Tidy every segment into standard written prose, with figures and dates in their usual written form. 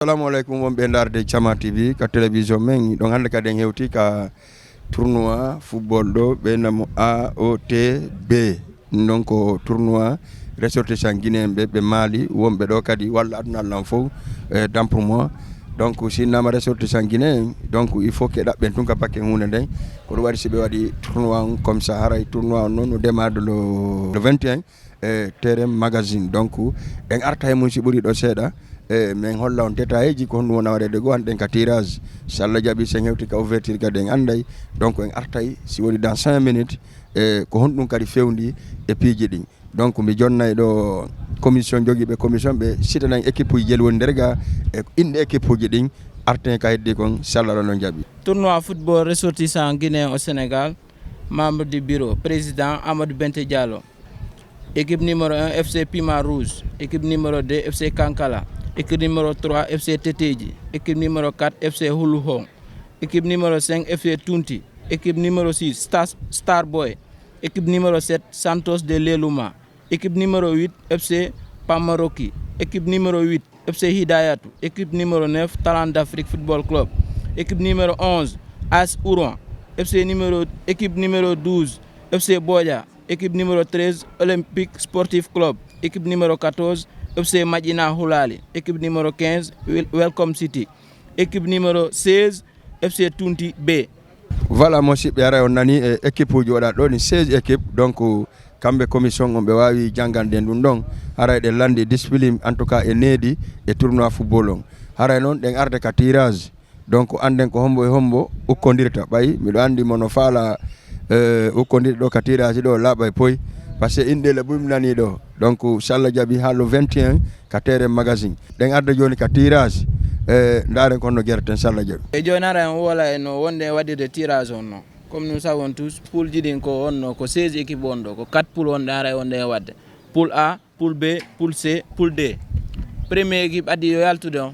Assalamu alaikum wonɓe darde Thiama TV ka télévision men ɗon hannde kadi en hewti ka tournoi football ɗo ɓeynamo AOTB donc tournoi ressortissant guinéen ɓe Mali wonɓe ɗo kadi walla aduna Allah fof pour moi donc sinnama ressortissant guinéen donc il faut que ɗaɓɓen tun ka pakke hunde nden ko ɗum waɗi si ɓe waɗi tournoi comme ça haray tournoi on noon démarre le 21 terrain magazine donc en arta e mum si ɓuuri ɗo seeɗa min holla on détail ji ko honɗum wona waɗede goo hanɗen ka tirage so Allah jaaɓi sen hewti ka ouverture kadi en anday donc en artay si woni dans 5 minutes ko honɗum kadi fewndi e piiji ɗi donc mi jonnay ɗo commission jogiiɓe commission ɓe sitanan équipe uji jeli woni nder ga e inde équipe uji ɗin arten ka heddi kon so Allah ɗon jaaɓi. Tournoi football ressortissant guinéen au Sénégal, membre du bureau, président Amadou Bente Diallo. Équipe numéro 1 FC Pima Rouge, équipe numéro 2 FC Kankala, équipe numéro 3 FC Teteji, équipe numéro 4 FC Huluhong, équipe numéro 5 FC Tunti, équipe numéro 6 Starboy, équipe numéro 7 Santos de Lelouma, équipe numéro 8 FC Pamaroki, équipe numéro 8 FC Hidayatou, équipe numéro 9 Talent d'Afrique Football Club, équipe numéro 11 AS Ourouan, équipe numéro 12 FC Boya, équipe numéro 13 Olympique Sportif Club, équipe numéro 14 FC Madina Houlali, équipe numéro 15 Welcome City, équipe numéro 16 FC Tunti B. Voilà musidɓe ara on nani équipe uji waɗa ɗo ni 16 équipe donc kamɓe commission on ɓe wawi jangande ɗum ɗon haray ɗe landi discipline en tout cas e needi e tournoi football on haray noon ɗen arde ka tirage donc anden ko hombo e hombo ukkodirta ɓay miɗo andi mono faala ukkodirta ɗo ka tirage ɗo laaɓa e poy par ce que inɗele ɓuumi nani ɗo donc so Allah jaaɓi ha le 21 ka terrain magazine ɗen arde joni ka tirage ndaren kono guerten so Allah jaaɓi e joni ara en wola no wonde waɗirde tirage on no comme nous savons tous poule ji ɗin ko onno ko 16 équipe on ɗo ko 4 poule wonɗe ara wonde e wadde poule A, poule B, poule C, poule D. Première équipe addi yo yaltude on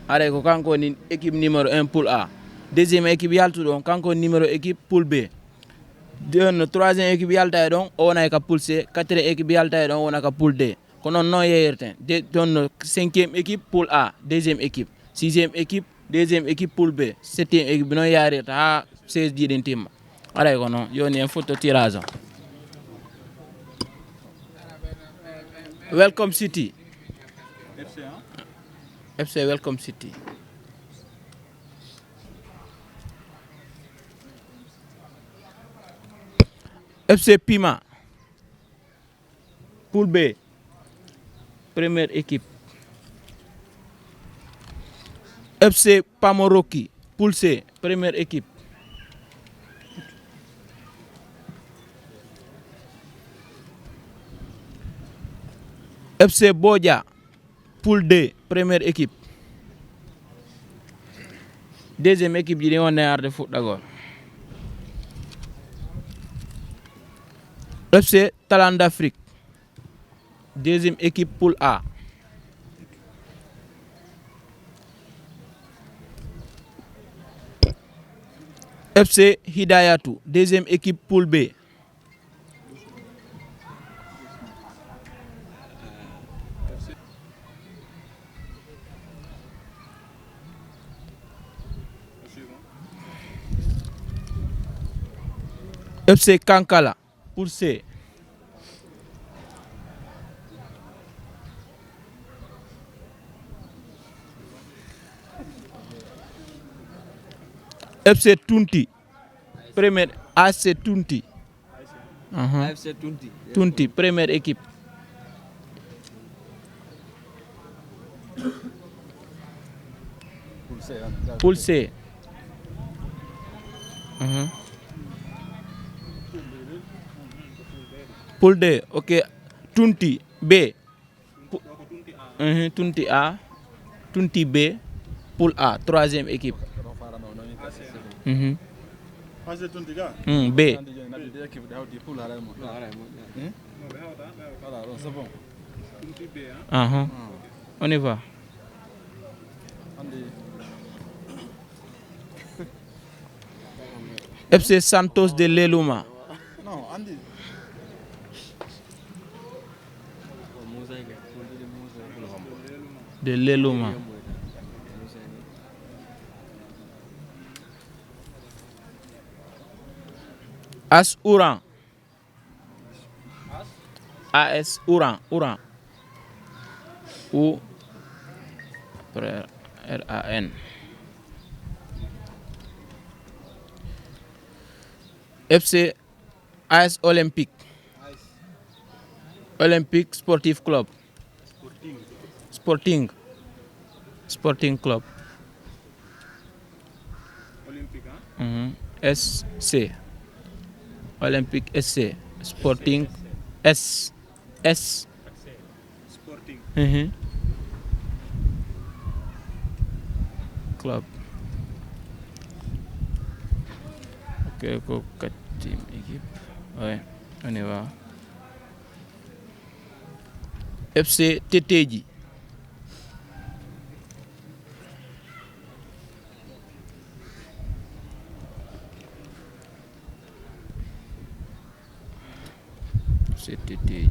aray ko kanko woni équipe numéro 1 poule A. Deuxième équipe yaltude on kanko woni numéro équipe poule B. Troisième équipe yalta e ɗon o wona ka poule C. Quatrième équipe yalta e ɗon o wona ka poule D. ko noon noon yeyirten ɗon cinquième équipe poule A, deuxième équipe, sixième équipe, deuxième équipe poule B, septième équipe noon yarirta ha 16 ji ɗin timma aray ko noon yoni en futto tirage o. Welcome City FC Welcome City. FC Pima poule B, première équipe. FC Pamoroki poule C, première équipe. FC Boja poule D, première équipe. Deuxième équipe ji ɗi wonde arde fuɗɗagol. FC Talent d'Afrique, deuxième équipe poule A. FC Hidayatou, deuxième équipe poule B. FC Kankala poule C. FC Tunti, première AC Tunti. AFC Tunti. Tunti, première équipe. Poule C. Poule D, ok. Tunti B. Tunti A. Tunti B. Poule A, troisième équipe. B. On y va. FC Santos de Lelouma. De Lelouma. AS Ouran. AS Ouran. U RAN. FC AS Olympique. Olympique Sportif Club. Sporting Club. SC. Olympique SC. Sporting S. Sporting. Club. Ok, ko 4 team équipe. Ouais, on y va. FC Teteji. FC Teteji.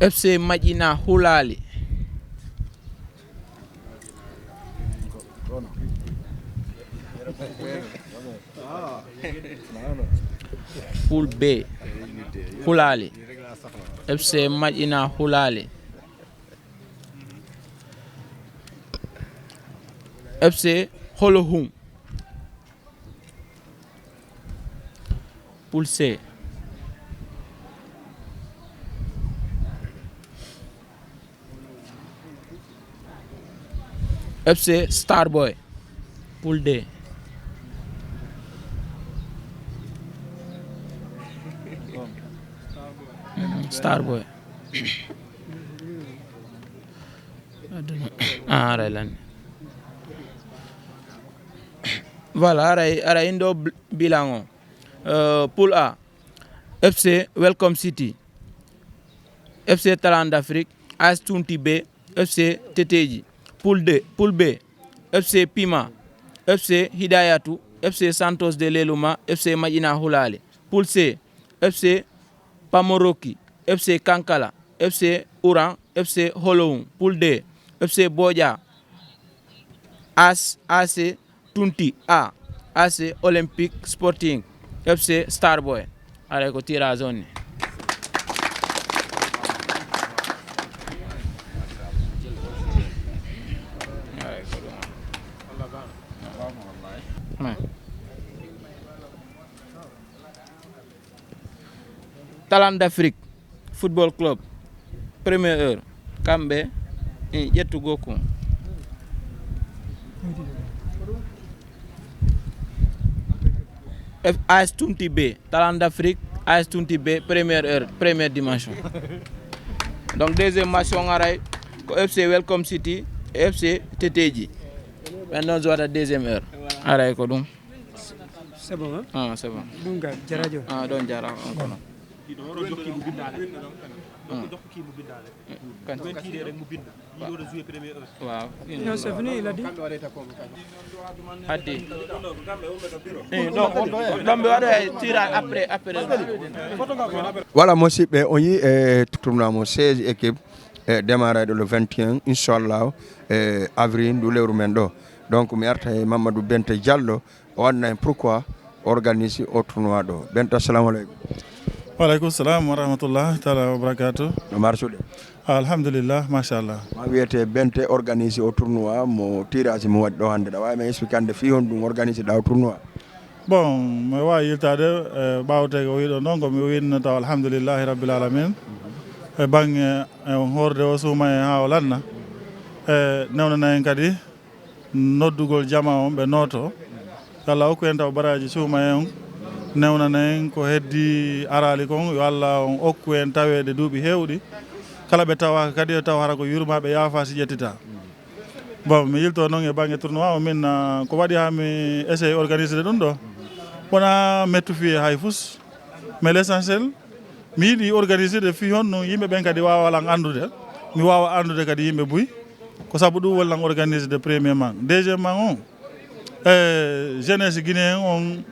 FC Madina Hulali. Pool B. Hulali. FC Madina Hulali. FC Holohum. Pool C. FC Starboy. Pool D. Starboy. Raylan. Voilà, ara indo bilango. Pool A. FC Welcome City. FC Talent d'Afrique. AS Tunti B. FC Teteji. Pool B. FC Pima. FC Hidayatu. FC Santos de Leluma. FC Madina Hulali. Pool C. FC Pamoroki. FC Kankala. FC Ouran. FC Holoum. Pool D. FC Boja. AC Tunti A. AC Olympique Sporting. FC Starboy. Are ko tira zone. Talent d'Afrique Football Club. Première heure. Kambe. Yetu Goku. AS Tunti B. Talent d'Afrique. AS Tunti B. Première heure. Première dimension. Donc deuxième match on arrête. FC Welcome City. FC Teteji. Maintenant on la deuxième heure. Arrête ko dum. C'est bon, hein? Ah, c'est bon. Dunga, jarajo. Ah, don jara encore. Waaw. Non, c'est venu, il a dit. Hadi. Donc on tira après. Voilà musidɓe on yi tournoi 16 équipes démarrade le 21 inchallah avril ndu lewru men ɗo. Donc mi arta e Mamadou Bente Diallo o wanna en pourquoi organiser au tournoi ɗo. Bente assalamu aleykum. Waleykum salam wa rahmatullah taala wa barakatuh. No marsuɗe. Alhamdulillah, machallah. Ma wiyete Bente organisé au tournoi mo tirage mo waɗi ɗo hannde ɗa wawi men expliquande fi hon ɗum organisé ɗa o tournoi. Bon, mi wawi yiltade ɓawte ko wiɗo noon komi winno taw alhamdulillahi rabbil alamin e banggue horde o suuma e ha o lanna newnana en kadi noddugol jama on ɓe noto Allah hokku en taw baraji suuma en newnana en ko heddi arali kon yo Allah on hokku en tawede duuɓi hewɗi kala ɓe tawaka kadi e taw hara ko yurmaɓe yaafa si ƴettita. Bon mi yilto noon e banggue tournoi o min ko waɗi ha mi essaye organisé ɗum ɗo wona mettu fi hay fus mais l' essentiel mi yiiɗi organisé de fi honno yimɓe ɓen kadi wawalan andude mi wawa andude kadi yimɓe buy ko saabu ɗum wallan organisé de premièrement deuxièmement on jeunesse guinéen on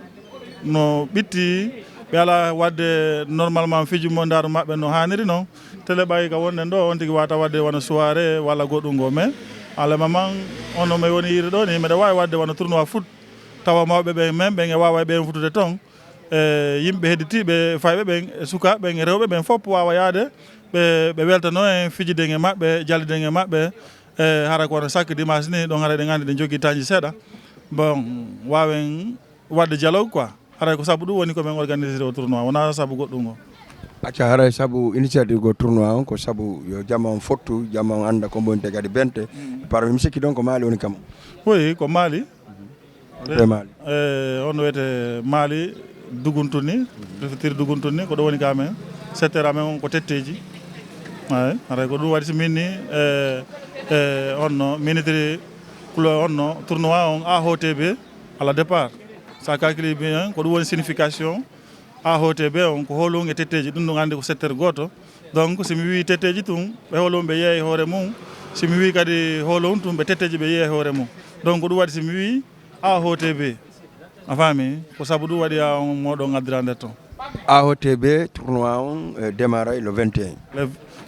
no ɓitti ɓe ala wadde normalement fiji mo ndaru mabɓe no hanniri noon télé ɓayi ka wonnen ɗo on tigui wata wadde wona soirée walla goɗɗum go mais ala maman ono me woni yiri ɗo ni mbeɗa wawi wadde wona tournoi foot tawa mawɓe ɓen même ɓen e wawa ɓen futude toon yimɓe hedditiɓe fayɓe ɓen e sukaɓe ɓen e rewɓe ɓen fof wawa yaade ɓe weltano en fijiden e maɓɓe jalliden e maɓɓe hara kono chaque dimanche ni ɗon hara ɗen andi ɗen jogui taji seeɗa bon wawen wadde dialogue quoi haray ko saabu ɗum woni komin organisé o tournoi wona saabu goɗɗum o acca haray saabu initiative go tournoi on ko saabu yo jamma on fottu jamma on anda ko bonte kadi bente parmi mi sikki ɗon ko Mali woni kam oui ko Mali Mali on wiyete Mali Duguntuni préfecture Duguntuni ko ɗo woni kamen secteur amen on ko Tetteji ay haray ko ɗum waɗi so minni onno ministre onno tournoi on AOTB à la départ sa calcule bien ko ɗum woni signification AOTB on ko holum e Tetteji ɗum ɗum andi ko secteur goto donc somi wi Tetteji tun ɓe holum ɓe yeehe hoore mum somi wi kadi holum tun ɓe Tetteji ɓe yeehe hoore mum donc ɗum waɗi somi wi AOTB a faami ko saabu ɗum waɗi a moɗon addira nder toon AOTB tournoi on démarray le 21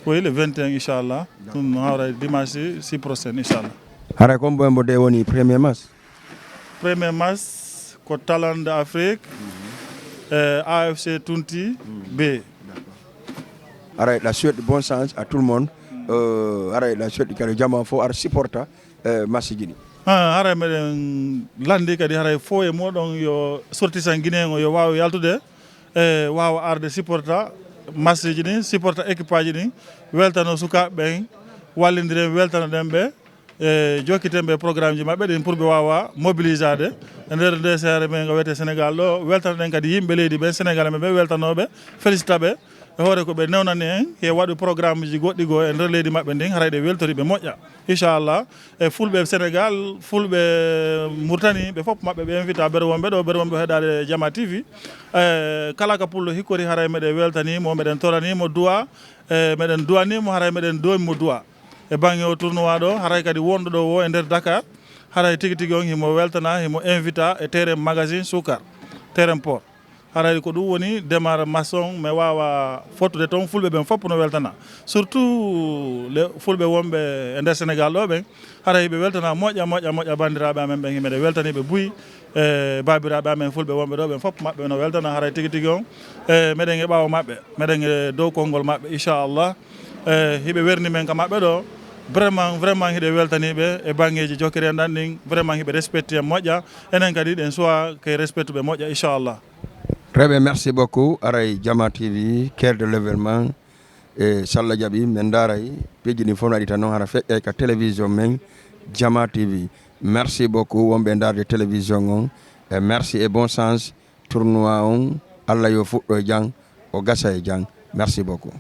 oui le 21 inchallah ɗum hawra dimanche 6 prochain inchallah haray comme ɓen mbo de woni premier match ko Talent d'Afrique AFC Tunti B haray la souhaite bon sens à tout le monde haray la souhaite kadi jamma fo ar supporta match ji ɗi haray meɗen landi kadi haray fo e moɗon yo sortisan guinéen o yo wawa yaltude wawa arde supporta match ji ɗi supporta équipe aji ɗi weltano sukaɓe ɓen wallidire weltano ɗen ɓe jokkitenɓe programme ji maɓɓe ɗin pour ɓe wawa mobilisade e nder nde seere men ngo wiyete Sénégal ɗo weltano ɗen kadi yimɓe leydi ɓen Sénégal men ɓe weltanoɓe félicita ɓe e hoore ko ɓe newnani en e waɗu programme ji goɗɗi goo e nder leydi maɓɓe ndin haray ɗe weltori ɓe moƴƴa inchallah e fulɓe Sénégal fulɓe Mauritanie ɓe fof maɓɓe ɓe invita ɓere wonɓe ɗo heeɗade Jama TV kala ka pullo hikkori haray meɗen weltanimo meɗen toranimo duwa meɗen duwanimo haray meɗen domimo duwa e banggue o tournoi ɗo haray kadi wonɗo ɗo o e nder Dakar haray tigui tigui on himo weltana himo invita e terrain magazine Soukar terrain port haray ko ɗum woni démarre maçon mi wawa fottude toon fulɓe ɓen fof no weltana surtout fulɓe wonɓe e nder Sénégal ɗo ɓen haray ɓe weltana moƴƴa bandiraɓe amen ɓen himeɗe weltaniɓe Bouy e babiraɓe amen fulɓe wonɓe ɗo ɓen fof maɓɓe no weltana haray tigui tigui on meɗen e ɓaawo maɓɓe meɗen e dow konngol maɓɓe inchallah hiɓe werni men ka maɓɓe ɗo vraiment hiɗe weltaniɓe e banggueji jokkiri en ɗan ɗin vraiment hiɓe respecte en moƴƴa enen kadi ɗen suwa kay respecte ɓe moƴƴa inchallah. Très bien, merci beaucoup aray Jama TV cœur de l'événement e Salla Diaby men daray peji ɗin fof no waɗi tan noon hara feƴƴa ka télévision men Jama TV merci beaucoup wonɓe darde télévision on e merci et bon sens tournoi on Allah yo fuɗɗo e jang o gasa e jang merci beaucoup.